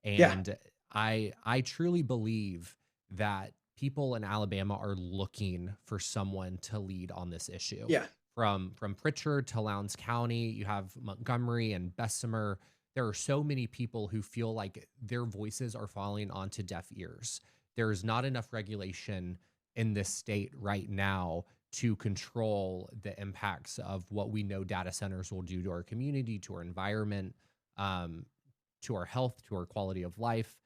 Yeah. And I truly believe that people in Alabama are looking for someone to lead on this issue. Yeah. From Pritchard to Lowndes County, you have Montgomery and Bessemer. There are so many people who feel like their voices are falling onto deaf ears. There is not enough regulation in this state right now to control the impacts of what we know data centers will do to our community, to our environment, um, to our health, to our quality of life.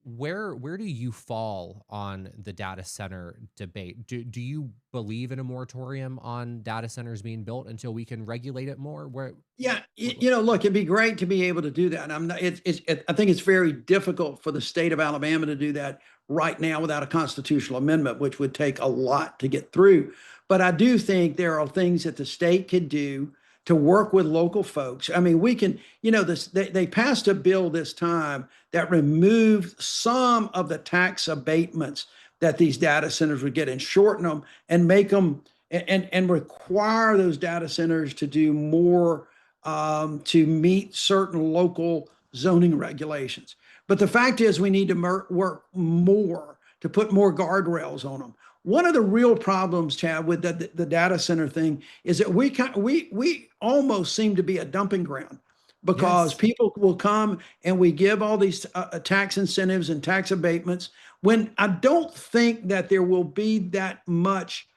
Where do you fall on the data center debate? Do you believe in a moratorium on data centers being built until we can regulate it more? Yeah, Wh- look, it'd be great to be able to do that. I'm not. I think it's very difficult for the state of Alabama to do that right now without a constitutional amendment, which would take a lot to get through. But I do think there are things that the state could do to work with local folks. I mean, we can. They passed a bill this time that removed some of the tax abatements that these data centers would get and shorten them and make them and require those data centers to do more to meet certain local zoning regulations. But the fact is, we need to work more to put more guardrails on them. One of the real problems, Chad, with the data center thing is that we almost seem to be a dumping ground because Yes. people will come and we give all these tax incentives and tax abatements when I don't think that there will be that much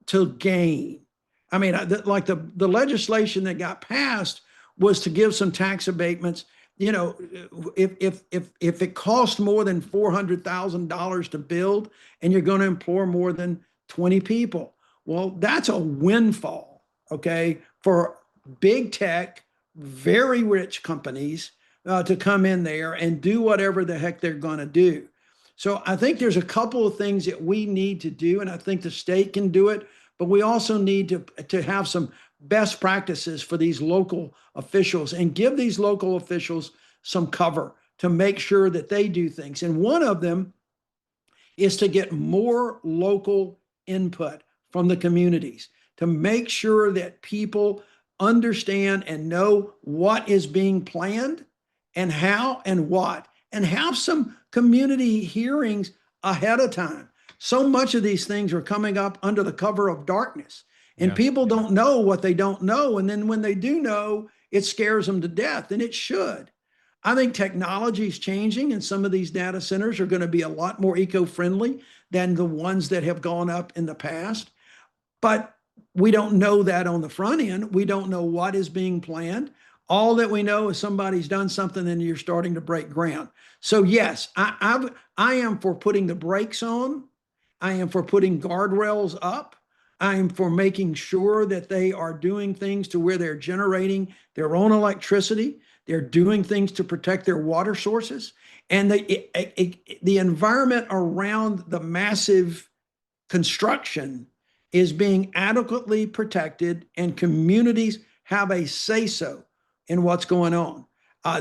to gain. I mean, like the legislation that got passed was to give some tax abatements you know, if it costs more than $400,000 to build, and you're going to employ more than 20 people, well, that's a windfall, okay, for big tech, very rich companies to come in there and do whatever the heck they're going to do. So I think there's a couple of things that we need to do, and I think the state can do it, but we also need to have some best practices for these local officials and give these local officials some cover to make sure that they do things. And one of them is to get more local input from the communities to make sure that people understand and know what is being planned and how and what, and have some community hearings ahead of time. So much of these things are coming up under the cover of darkness, and Yeah. people don't know what they don't know. And then when they do know, it scares them to death, and it should. I think technology is changing, and some of these data centers are going to be a lot more eco-friendly than the ones that have gone up in the past. But we don't know that on the front end. We don't know what is being planned. All that we know is somebody's done something and you're starting to break ground. So yes, I am for putting the brakes on. I am for putting guardrails up. I am for making sure that they are doing things to where they're generating their own electricity. They're doing things to protect their water sources, and the environment around the massive construction is being adequately protected, and communities have a say so in what's going on.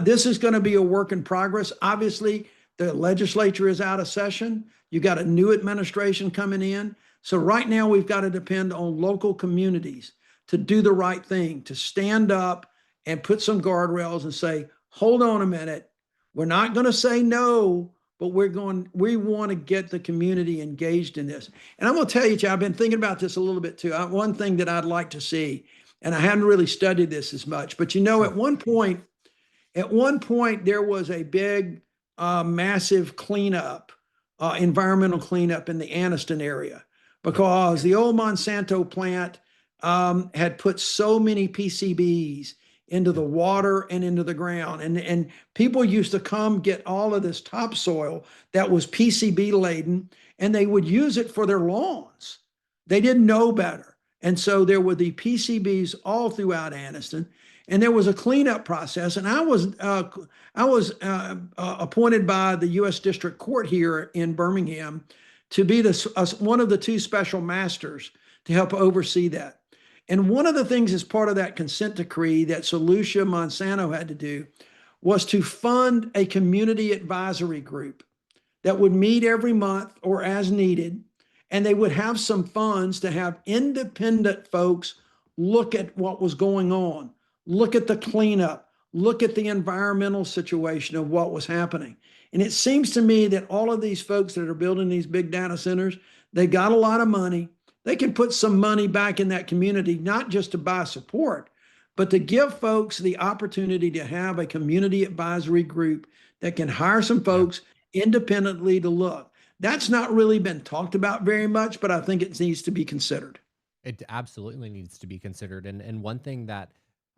This is going to be a work in progress. Obviously, the legislature is out of session. You got a new administration coming in. So right now we've got to depend on local communities to do the right thing, to stand up and put some guardrails and say, hold on a minute. We're not going to say no, but we want to get the community engaged in this. And I'm going to tell you, I've been thinking about this a little bit too. One thing that I'd like to see, and I hadn't really studied this as much, but Sure. at one point, there was a big, massive cleanup, environmental cleanup in the Anniston area, because the old Monsanto plant had put so many PCBs into the water and into the ground. And people used to come get all of this topsoil that was PCB laden, and they would use it for their lawns. They didn't know better. And so there were the PCBs all throughout Anniston, and there was a cleanup process. And I was appointed by the U.S. District Court here in Birmingham to be one of the two special masters to help oversee that. And one of the things as part of that consent decree that Solutia Monsanto had to do was to fund a community advisory group that would meet every month or as needed. And they would have some funds to have independent folks look at what was going on, look at the cleanup, look at the environmental situation of what was happening. And it seems to me that all of these folks that are building these big data centers, they got a lot of money. They can put some money back in that community, not just to buy support, but to give folks the opportunity to have a community advisory group that can hire some Yeah. folks independently to look. That's not really been talked about very much, but I think it needs to be considered. It absolutely needs to be considered. And one thing that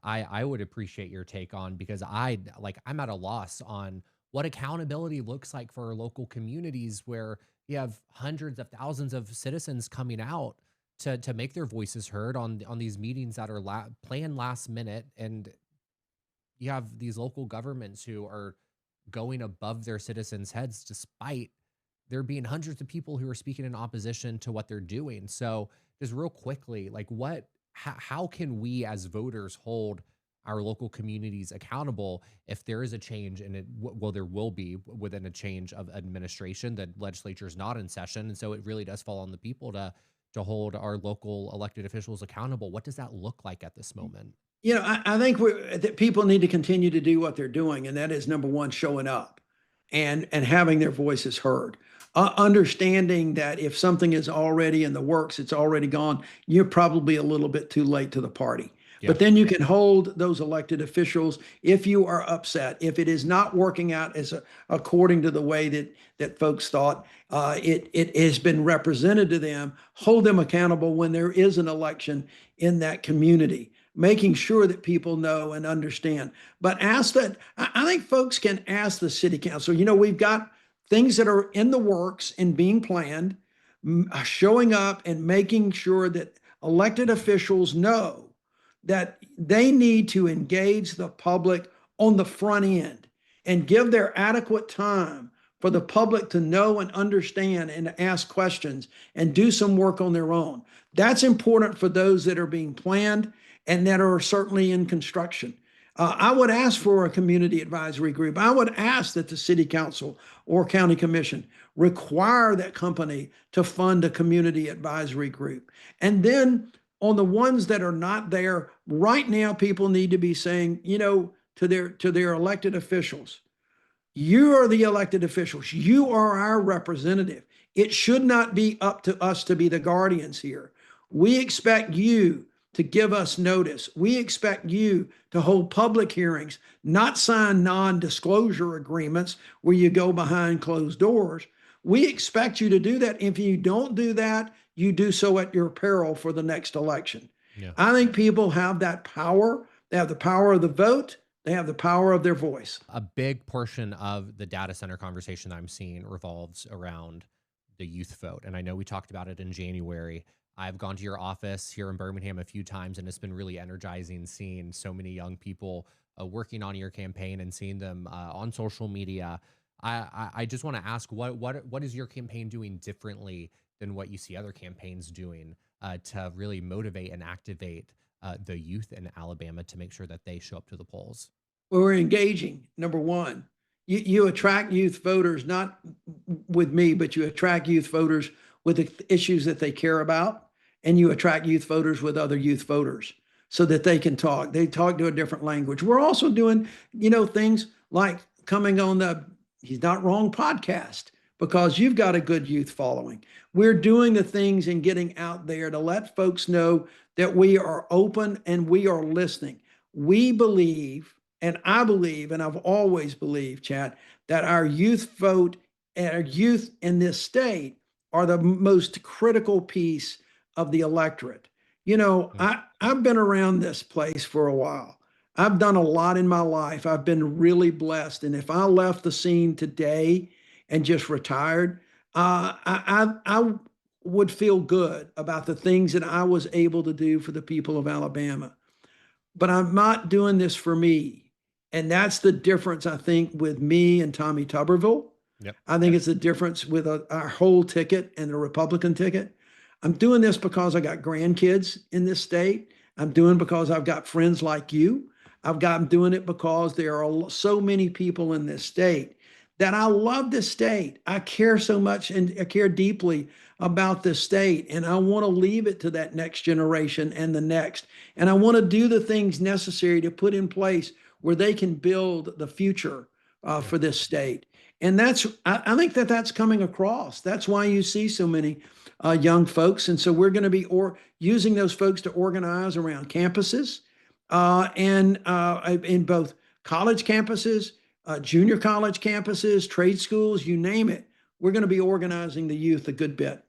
I would appreciate your take on, because I'm at a loss on what accountability looks like for our local communities, where you have hundreds of thousands of citizens coming out to make their voices heard on these meetings that are planned last minute, and you have these local governments who are going above their citizens' heads despite there being hundreds of people who are speaking in opposition to what they're doing. So, just real quickly, like how can we as voters hold our local communities accountable if there is a change, and well, there will be within a change of administration, the legislature is not in session, and so it really does fall on the people to hold our local elected officials accountable. What does that look like at this moment? I think that people need to continue to do what they're doing, and that is number one, showing up and having their voices heard. Understanding that if something is already in the works, it's already gone, you're probably a little bit too late to the party. Yeah. But then you can hold those elected officials if you are upset, if it is not working out according to the way that folks thought it has been represented to them. Hold them accountable when there is an election in that community. making sure that people know and understand. But ask that, I think folks can ask the city council, we've got things that are in the works and being planned, showing up and making sure that elected officials know that they need to engage the public on the front end and give their adequate time for the public to know and understand and ask questions and do some work on their own. That's important for those that are being planned and that are certainly in construction. I would ask for a community advisory group. I would ask that the city council or county commission require that company to fund a community advisory group. And then on the ones that are not there, right now, people need to be saying, to their elected officials, you are the elected officials. You are our representative. It should not be up to us to be the guardians here. We expect you to give us notice. We expect you to hold public hearings, not sign non-disclosure agreements where you go behind closed doors. We expect you to do that. If you don't do that, you do so at your peril for the next election. Yeah. I think people have that power. They have the power of the vote. They have the power of their voice. A big portion of the data center conversation I'm seeing revolves around the youth vote. And I know we talked about it in January. I've gone to your office here in Birmingham a few times, and it's been really energizing seeing so many young people working on your campaign and seeing them on social media. I just want to ask, what is your campaign doing differently than what you see other campaigns doing to really motivate and activate the youth in Alabama to make sure that they show up to the polls? Well, we're engaging, number one. You attract youth voters, not with me, but you attract youth voters with the issues that they care about, and you attract youth voters with other youth voters so that they can talk. They talk to a different language. We're also doing, things like coming on the He's Not Wrong podcast because you've got a good youth following. We're doing the things and getting out there to let folks know that we are open and we are listening. We believe, and I believe, and I've always believed, Chad, that our youth vote and our youth in this state are the most critical piece of the electorate. I've been around this place for a while. I've done a lot in my life. I've been really blessed. And if I left the scene today and just retired, I would feel good about the things that I was able to do for the people of Alabama. But I'm not doing this for me. And that's the difference, I think, with me and Tommy Tuberville. Yep. I think it's the difference with our whole ticket and the Republican ticket. I'm doing this because I got grandkids in this state. I'm doing it because I've got friends like you. I'm doing it because there are so many people in this state that I love this state. I care so much and I care deeply about this state. And I want to leave it to that next generation and the next. And I want to do the things necessary to put in place where they can build the future for this state. And I think that's coming across. That's why you see so many young folks. And so we're going to be using those folks to organize around campuses and in both college campuses, junior college campuses, trade schools, you name it. We're going to be organizing the youth a good bit.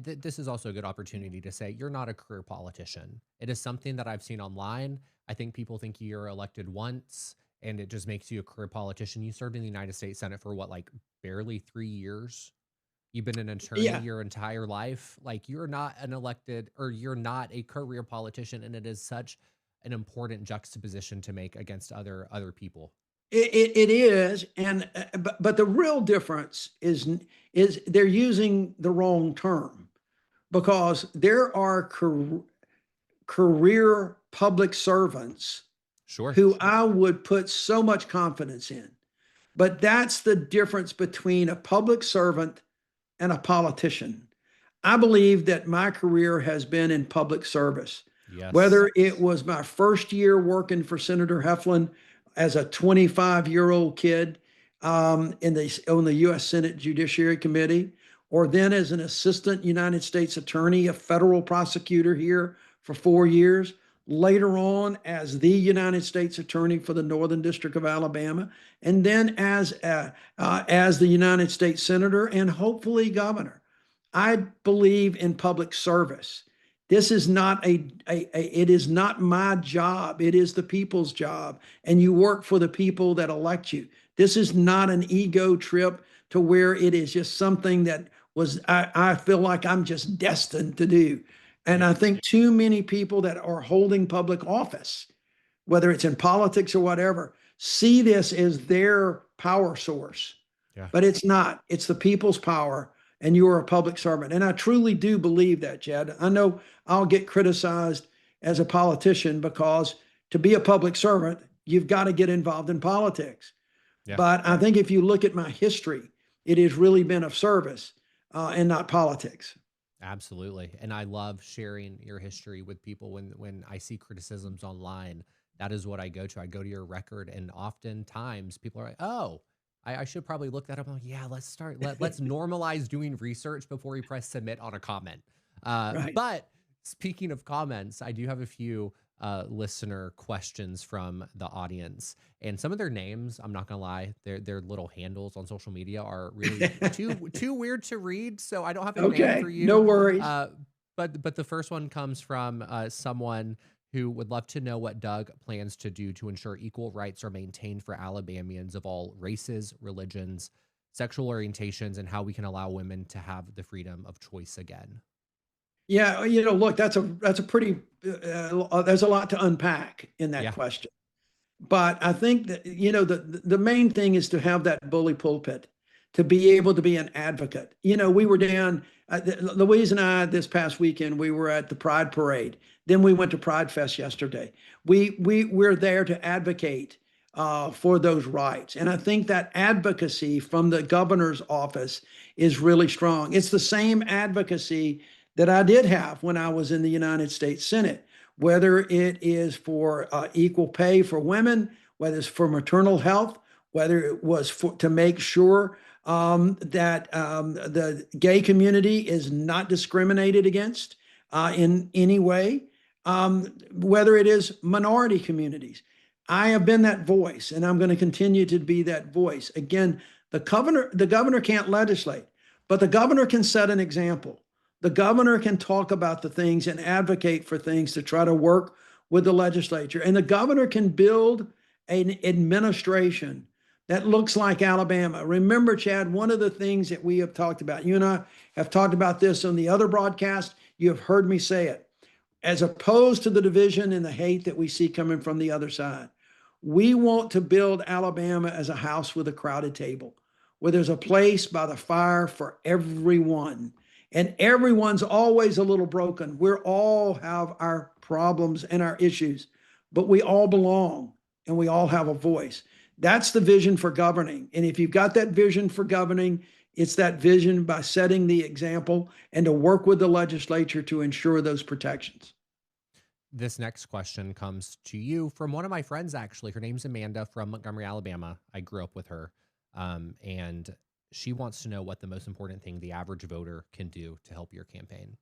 This is also a good opportunity to say you're not a career politician. It is something that I've seen online. I think people think you're elected once and it just makes you a career politician. You served in the United States Senate for what, like barely 3 years? You've been an attorney your entire life. Like you're not an elected or you're not a career politician. And it is such an important juxtaposition to make against other people. It is, and but the real difference is they're using the wrong term because there are career public servants who I would put so much confidence in. But that's the difference between a public servant and a politician. I believe that my career has been in public service. Yes. Whether it was my first year working for Senator Heflin as a 25-year-old kid on the U.S. Senate Judiciary Committee, or then as an assistant United States attorney, a federal prosecutor here for 4 years, later on as the United States attorney for the Northern District of Alabama, and then as the United States senator and hopefully governor. I believe in public service. This is not it is not my job. It is the people's job. And you work for the people that elect you. This is not an ego trip to where it is just something that I feel like I'm just destined to do. And Yeah. I think too many people that are holding public office, whether it's in politics or whatever, see this as their power source. Yeah. But it's not. It's the people's power, and you are a public servant. And I truly do believe that, Chad. I know I'll get criticized as a politician because to be a public servant, you've got to get involved in politics. Yeah. But I think if you look at my history, it has really been of service and not politics. Absolutely. And I love sharing your history with people when I see criticisms online. That is what I go to. I go to your record, and oftentimes people are like, "Oh, I should probably look that up." I'm like, "Yeah, let's start. Let's normalize doing research before we press submit on a comment." Right. But speaking of comments, I do have a few listener questions from the audience, and some of their names, I'm not gonna lie, their little handles on social media are really too weird to read. So I don't have a name Okay. for No you. worries. But the first one comes from someone who would love to know what Doug plans to do to ensure equal rights are maintained for Alabamians of all races, religions, sexual orientations, and how we can allow women to have the freedom of choice again. Yeah, look, that's a pretty there's a lot to unpack in that Yeah. question. But I think that the main thing is to have that bully pulpit, to be able to be an advocate. We were down, Louise and I this past weekend. We were at the Pride Parade. Then we went to Pride Fest yesterday. We're there to advocate for those rights, and I think that advocacy from the governor's office is really strong. It's the same advocacy that I did have when I was in the United States Senate, whether it is for equal pay for women, whether it's for maternal health, whether it was to make sure that the gay community is not discriminated against in any way, whether it is minority communities. I have been that voice, and I'm going to continue to be that voice. Again, the governor can't legislate, but the governor can set an example. The governor can talk about the things and advocate for things to try to work with the legislature. And the governor can build an administration that looks like Alabama. Remember, Chad, one of the things that we have talked about, you and I have talked about this on the other broadcast. You have heard me say it. As opposed to the division and the hate that we see coming from the other side, we want to build Alabama as a house with a crowded table, where there's a place by the fire for everyone. And everyone's always a little broken. We all have our problems and our issues, but we all belong and we all have a voice. That's the vision for governing. And if you've got that vision for governing, it's that vision by setting the example and to work with the legislature to ensure those protections. This next question comes to you from one of my friends, actually. Her name's Amanda from Montgomery, Alabama. I grew up with her. And she wants to know what the most important thing the average voter can do to help your campaign.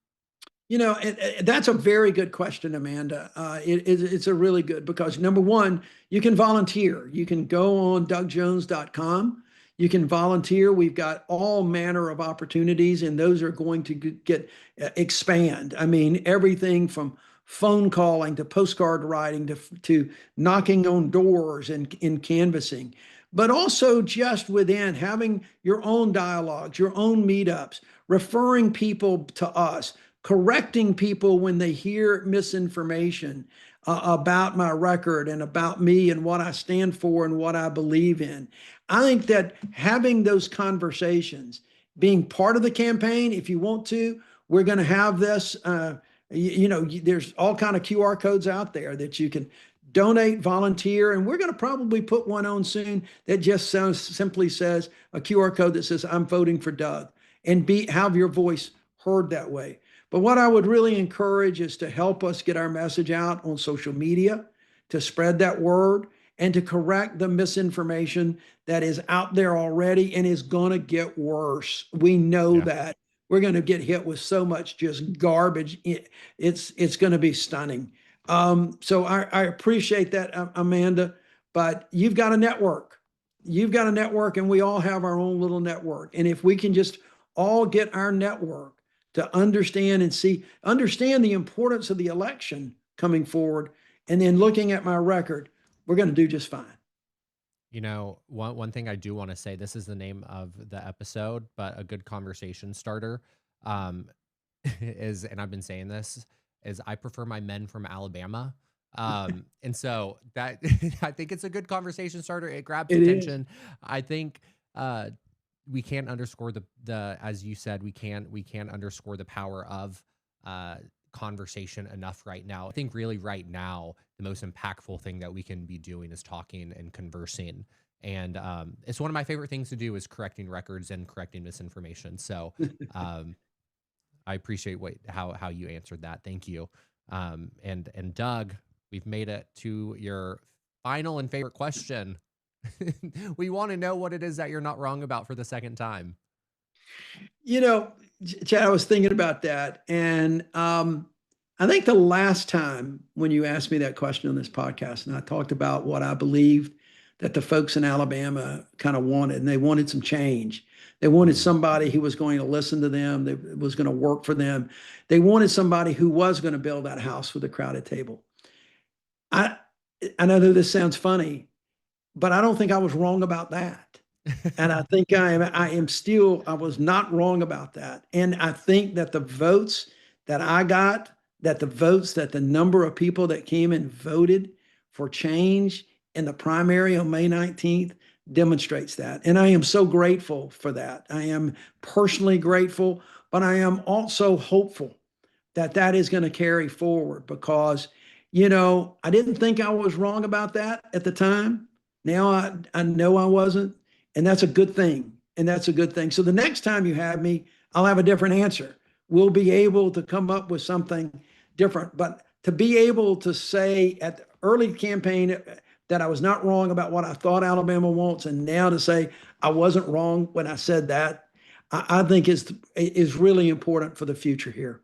That's a very good question, Amanda. It's a really good because number one, you can volunteer. You can go on dougjones.com. You can volunteer. We've got all manner of opportunities, and those are going to get expand. I mean, everything from phone calling to postcard writing to knocking on doors and in canvassing, but also just within having your own dialogues, your own meetups, referring people to us, correcting people when they hear misinformation about my record and about me and what I stand for and what I believe in. I think that having those conversations, being part of the campaign, if you want to, we're going to have this. There's all kind of QR codes out there that you can donate, volunteer, and we're going to probably put one on soon that just simply says a QR code that says I'm voting for Doug, and have your voice heard that way. But what I would really encourage is to help us get our message out on social media, to spread that word, and to correct the misinformation that is out there already and is going to get worse. We know that we're going to get hit with so much just garbage. It's going to be stunning. So I appreciate that, Amanda, but you've got a network. You've got a network, and we all have our own little network. And if we can just all get our network to understand and understand the importance of the election coming forward. And then looking at my record, we're going to do just fine. You know, one thing I do want to say, this is the name of the episode, but a good conversation starter um, is, and I've been saying this, is I prefer my men from Alabama. And so that I think it's a good conversation starter. It grabs It is. attention. I think uh, we can't underscore the as you said, we can't underscore the power of uh, conversation enough right now. I think really right now the most impactful thing that we can be doing is talking and conversing. And it's one of my favorite things to do is correcting records and correcting misinformation. So um, I appreciate how you answered that. Thank you. And Doug, we've made it to your final and favorite question. We want to know what it is that you're not wrong about for the second time. You know, Chad, I was thinking about that. And I think the last time when you asked me that question on this podcast, and I talked about what I believed that the folks in Alabama kind of wanted, and they wanted some change. They wanted Mhm. somebody who was going to listen to them, that was going to work for them. They wanted somebody who was going to build that house with a crowded table. I I know that this sounds funny, but I don't think I was wrong about that. And I think I was not wrong about that. And I think that the votes that I got, that the number of people that came and voted for change in the primary on May 19th demonstrates that. And I am so grateful for that. I am personally grateful, but I am also hopeful that that is going to carry forward because, I didn't think I was wrong about that at the time. Now I know I wasn't, and that's a good thing. And that's a good thing. So the next time you have me, I'll have a different answer. We'll be able to come up with something different. But to be able to say at the early campaign that I was not wrong about what I thought Alabama wants, and now to say I wasn't wrong when I said that, I think is really important for the future here.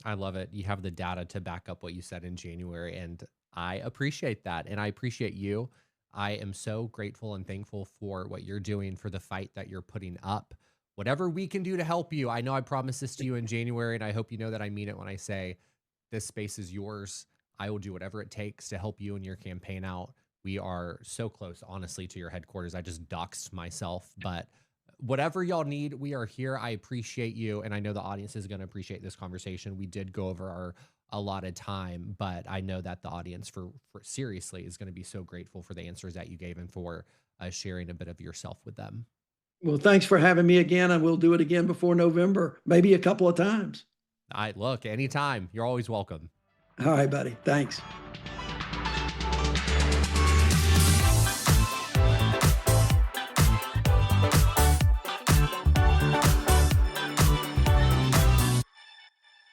I love it. You have the data to back up what you said in January, and I appreciate that. And I appreciate you. I am so grateful and thankful for what you're doing, for the fight that you're putting up. Whatever we can do to help you. I know I promised this to you in January, and I hope you know that I mean it when I say this space is yours. I will do whatever it takes to help you and your campaign out. We are so close, honestly, to your headquarters. I just doxed myself, but whatever y'all need, we are here. I appreciate you, and I know the audience is going to appreciate this conversation. We did go over our allotted time, but I know that the audience for seriously is going to be so grateful for the answers that you gave and for sharing a bit of yourself with them. Well, thanks for having me again. And we'll do it again before November, maybe a couple of times. I look anytime. You're always welcome. All right, buddy. Thanks.